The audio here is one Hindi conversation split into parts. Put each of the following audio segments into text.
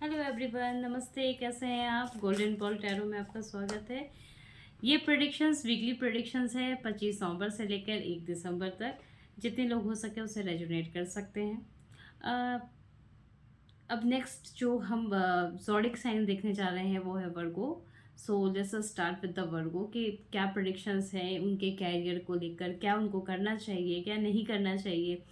हेलो एवरीवन, नमस्ते। कैसे हैं आप? गोल्डन बॉल टैरो में आपका स्वागत है। ये प्रेडिक्शंस वीकली प्रेडिक्शंस है 25 नवंबर से लेकर 1 दिसंबर तक। जितने लोग हो सके उसे रेजोनेट कर सकते हैं। अ, अब नेक्स्ट जो हम ज़ोडिक साइन देखने जा रहे हैं वो है Virgo. So let's start with the Virgo कि क्या प्रेडिक्शंस हैं उनके कैरियर को लेकर, क्या उनको करना चाहिए, क्या नहीं करना चाहिए।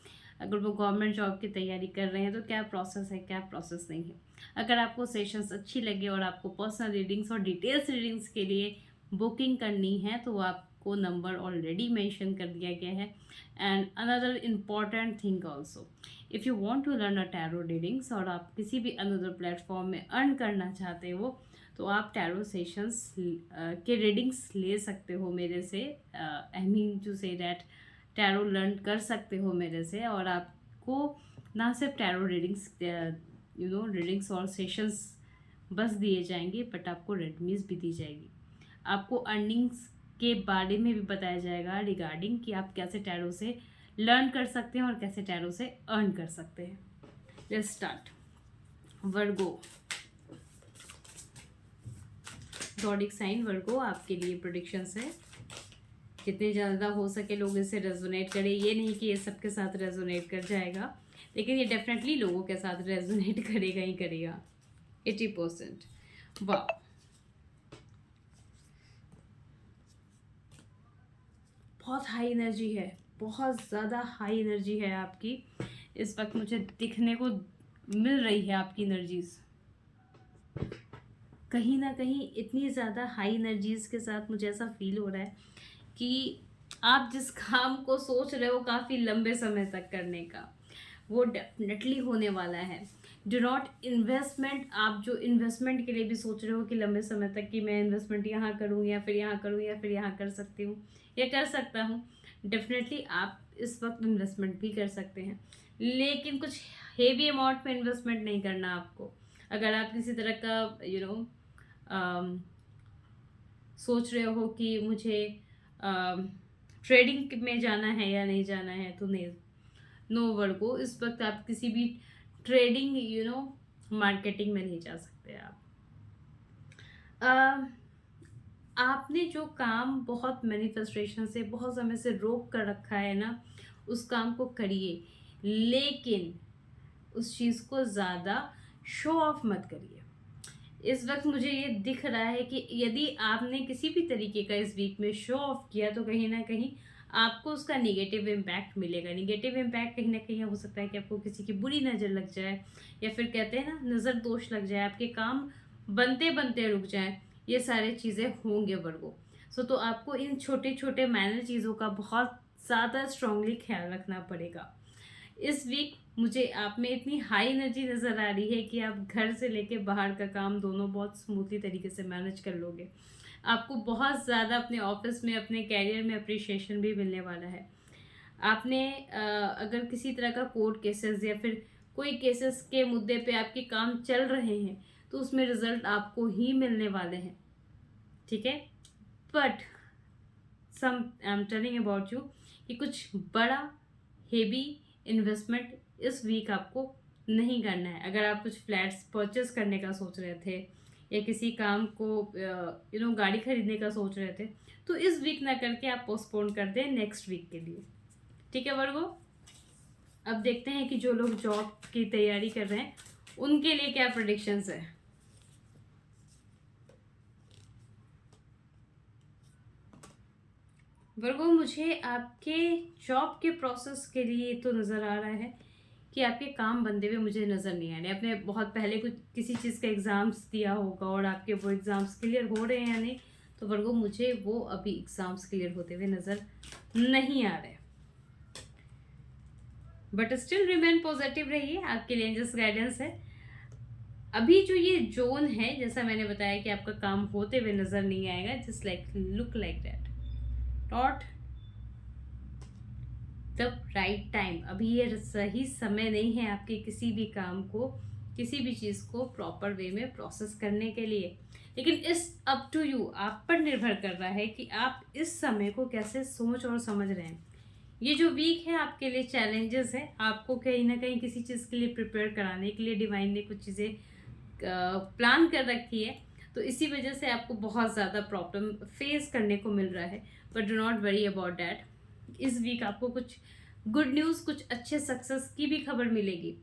अगर वो गवर्नमेंट जॉब की तैयारी कर रहे हैं तो क्या प्रोसेस है, क्या प्रोसेस नहीं है। अगर आपको सेशंस अच्छी लगे और आपको पर्सनल रीडिंग्स और डिटेल्स रीडिंग्स के लिए बुकिंग करनी है तो आपको नंबर ऑलरेडी मेंशन कर दिया गया है। And another important thing also, if you want to learn a tarot readings और आप किसी भी अनदर प्लेटफॉर्म में अर्न करना चाहते हो तो आप टैरो सेशंस के रीडिंग्स ले सकते हो मेरे से। I mean to say that tarot learn कर सकते हो मेरे से, और आपको ना सिर्फ टैरो रीडिंग्स रीडिंग्स और सेशंस बस दिए जाएंगे, बट आपको रेडमीज भी दी जाएगी। आपको अर्निंग्स के बारे में भी बताया जाएगा रिगार्डिंग कि आप कैसे टैरो से लर्न कर सकते हैं और कैसे टैरो से अर्न कर सकते हैं। Let's start. Virgo, zodiac sign Virgo आपके लिए प्रेडिक्शंस है। जितने ज़्यादा हो सके लोग इससे रेजोनेट करें। ये नहीं कि ये सबके साथ रेजोनेट कर जाएगा, लेकिन ये डेफिनेटली लोगों के साथ रेजोनेट करेगा ही करेगा। 80%। वाह, बहुत हाई एनर्जी है, बहुत ज़्यादा हाई एनर्जी है आपकी। इस वक्त मुझे दिखने को मिल रही है आपकी एनर्जीज। कहीं ना कहीं इतनी ज़्यादा हाई एनर्जीज के साथ मुझे ऐसा फील हो रहा है कि आप जिस काम को सोच रहे हो काफ़ी लंबे समय तक करने का, वो डेफिनेटली होने वाला है। डू नॉट इन्वेस्टमेंट, आप जो इन्वेस्टमेंट के लिए भी सोच रहे हो कि लंबे समय तक कि मैं इन्वेस्टमेंट यहाँ करूँ या फिर यहाँ करूँ या फिर यहाँ कर सकती हूँ या कर सकता हूँ, डेफिनेटली आप इस वक्त इन्वेस्टमेंट भी कर सकते हैं। लेकिन कुछ हेवी अमाउंट में इन्वेस्टमेंट नहीं करना आपको। अगर आप किसी तरह का सोच रहे हो कि मुझे ट्रेडिंग में जाना है या नहीं जाना है, तो नहीं, नो वर्गो। इस वक्त आप किसी भी ट्रेडिंग मार्केटिंग में नहीं जा सकते। आप आपने जो काम बहुत मैनिफेस्टेशन से बहुत समय से रोक कर रखा है ना, उस काम को करिए, लेकिन उस चीज़ को ज़्यादा शो ऑफ मत करिए। इस वक्त मुझे ये दिख रहा है कि यदि आपने किसी भी तरीके का इस वीक में शो ऑफ किया तो कहीं ना कहीं आपको उसका निगेटिव इम्पैक्ट मिलेगा। निगेटिव इम्पैक्ट कहीं ना कहीं हो सकता है कि आपको किसी की बुरी नज़र लग जाए, या फिर कहते हैं ना नज़र दोष लग जाए, आपके काम बनते बनते रुक जाए। ये सारी चीज़ें होंगे वर्गो। तो आपको इन छोटे छोटे माइनर चीज़ों का बहुत ज़्यादा स्ट्रांगली ख्याल रखना पड़ेगा। इस वीक मुझे आप में इतनी हाई एनर्जी नज़र आ रही है कि आप घर से लेके बाहर का काम दोनों बहुत स्मूथली तरीके से मैनेज कर लोगे। आपको बहुत ज़्यादा अपने ऑफिस में, अपने कैरियर में अप्रिशिएशन भी मिलने वाला है। आपने अगर किसी तरह का कोर्ट केसेस या फिर कोई केसेस के मुद्दे पे आपके काम चल रहे हैं तो उसमें रिजल्ट आपको ही मिलने वाले हैं, ठीक है। But some I am telling about you कि कुछ बड़ा हेवी इन्वेस्टमेंट इस वीक आपको नहीं करना है। अगर आप कुछ फ्लैट्स परचेस करने का सोच रहे थे या किसी काम को गाड़ी खरीदने का सोच रहे थे, तो इस वीक ना करके आप पोस्टपोन कर दें नेक्स्ट वीक के लिए, ठीक है वर्गो। अब देखते हैं कि जो लोग जॉब की तैयारी कर रहे हैं उनके लिए क्या प्रेडिक्शंस है। वर्गो, मुझे आपके जॉब के प्रोसेस के लिए तो नज़र आ रहा है कि आपके काम बनते हुए मुझे नज़र नहीं आ रहे। आपने बहुत पहले कुछ किसी चीज़ का एग्ज़ाम्स दिया होगा और आपके वो एग्ज़ाम्स क्लियर हो रहे हैं या नहीं, तो वर्गो मुझे वो अभी एग्ज़ाम्स क्लियर होते हुए नज़र नहीं आ रहे। बट स्टिल रिमेन पॉजिटिव रहिए, आपके लिए एंजल्स गाइडेंस है। अभी जो ये जोन है, जैसा मैंने बताया कि आपका काम होते हुए नज़र नहीं आएगा, just like look like that, not the right time. अभी ये सही समय नहीं है आपके किसी भी काम को, किसी भी चीज़ को प्रॉपर वे में प्रोसेस करने के लिए। लेकिन इस अप टू यू, आप पर निर्भर कर रहा है कि आप इस समय को कैसे सोच और समझ रहे हैं। ये जो वीक है आपके लिए चैलेंजेस है, आपको कहीं ना कहीं किसी चीज़ के लिए प्रिपेयर कराने के लिए डिवाइन ने कुछ चीज़ें प्लान कर रखी है, तो इसी वजह से आपको बहुत ज़्यादा प्रॉब्लम फेस करने को मिल रहा है। But do not worry about that. इस वीक आपको कुछ गुड न्यूज़, कुछ अच्छे सक्सेस की भी खबर मिलेगी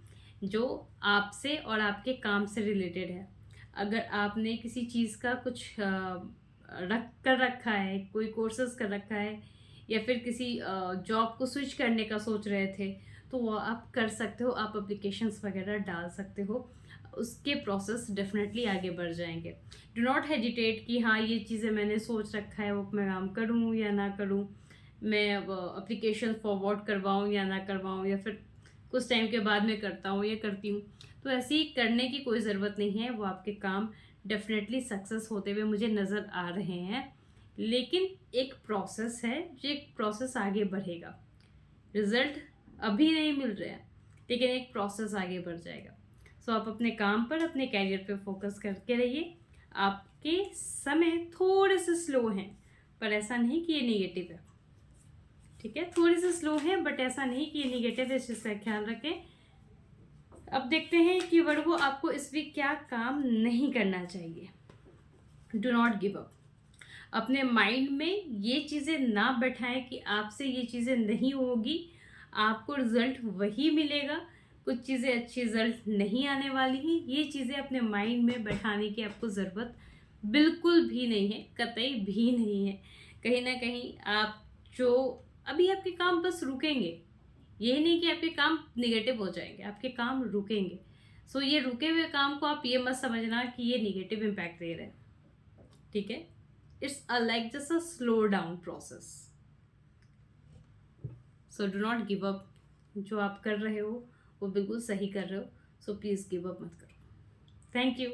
जो आपसे और आपके काम से रिलेटेड है। अगर आपने किसी चीज़ का कुछ रखा है, कोई कोर्सेज कर रखा है, या फिर किसी जॉब को स्विच करने का सोच रहे थे, तो वो आप कर सकते हो। आप एप्लीकेशंस वगैरह डाल सकते हो, उसके प्रोसेस डेफिनेटली आगे बढ़ जाएंगे। डू नॉट हेजिटेट कि हाँ ये चीज़ें मैंने सोच रखा है, वो मैं काम करूँ या ना करूँ, मैं एप्लीकेशन फॉरवर्ड करवाऊँ या ना करवाऊँ, या फिर कुछ टाइम के बाद में करता हूँ या करती हूँ। तो ऐसे ही करने की कोई ज़रूरत नहीं है। वो आपके काम डेफिनेटली सक्सेस होते हुए मुझे नज़र आ रहे हैं, लेकिन एक प्रोसेस है, जो एक प्रोसेस आगे बढ़ेगा। रिजल्ट अभी नहीं मिल रहे हैं, लेकिन एक प्रोसेस आगे बढ़ जाएगा। सो आप अपने काम पर, अपने कैरियर पे फोकस करके रहिए। आपके समय थोड़े से स्लो हैं, पर ऐसा नहीं कि ये नेगेटिव है, ठीक है? थोड़े से स्लो हैं, बट ऐसा नहीं कि ये नेगेटिव है, इस चीज़ का ख्याल रखें। अब देखते हैं कि वर्गो आपको इस वीक क्या काम नहीं करना चाहिए। Do not give up. अपने माइंड में ये चीज़ें ना बैठाएं कि आपसे ये चीज़ें नहीं होगी, आपको रिजल्ट वही मिलेगा, कुछ चीज़ें अच्छी रिजल्ट नहीं आने वाली हैं। ये चीज़ें अपने माइंड में बैठाने की आपको ज़रूरत बिल्कुल भी नहीं है, कतई भी नहीं है। कहीं ना कहीं आप जो अभी आपके काम बस रुकेंगे, ये नहीं कि आपके काम निगेटिव हो जाएंगे, आपके काम रुकेंगे। सो ये रुके हुए काम को आप ये मत समझना कि ये निगेटिव इम्पैक्ट दे रहे हैं, ठीक है? It's like just a slow down process. So do not give up. जो आप कर रहे हो वो बिल्कुल सही कर रहे हो, सो प्लीज़ गिव अप मत करो। Thank you.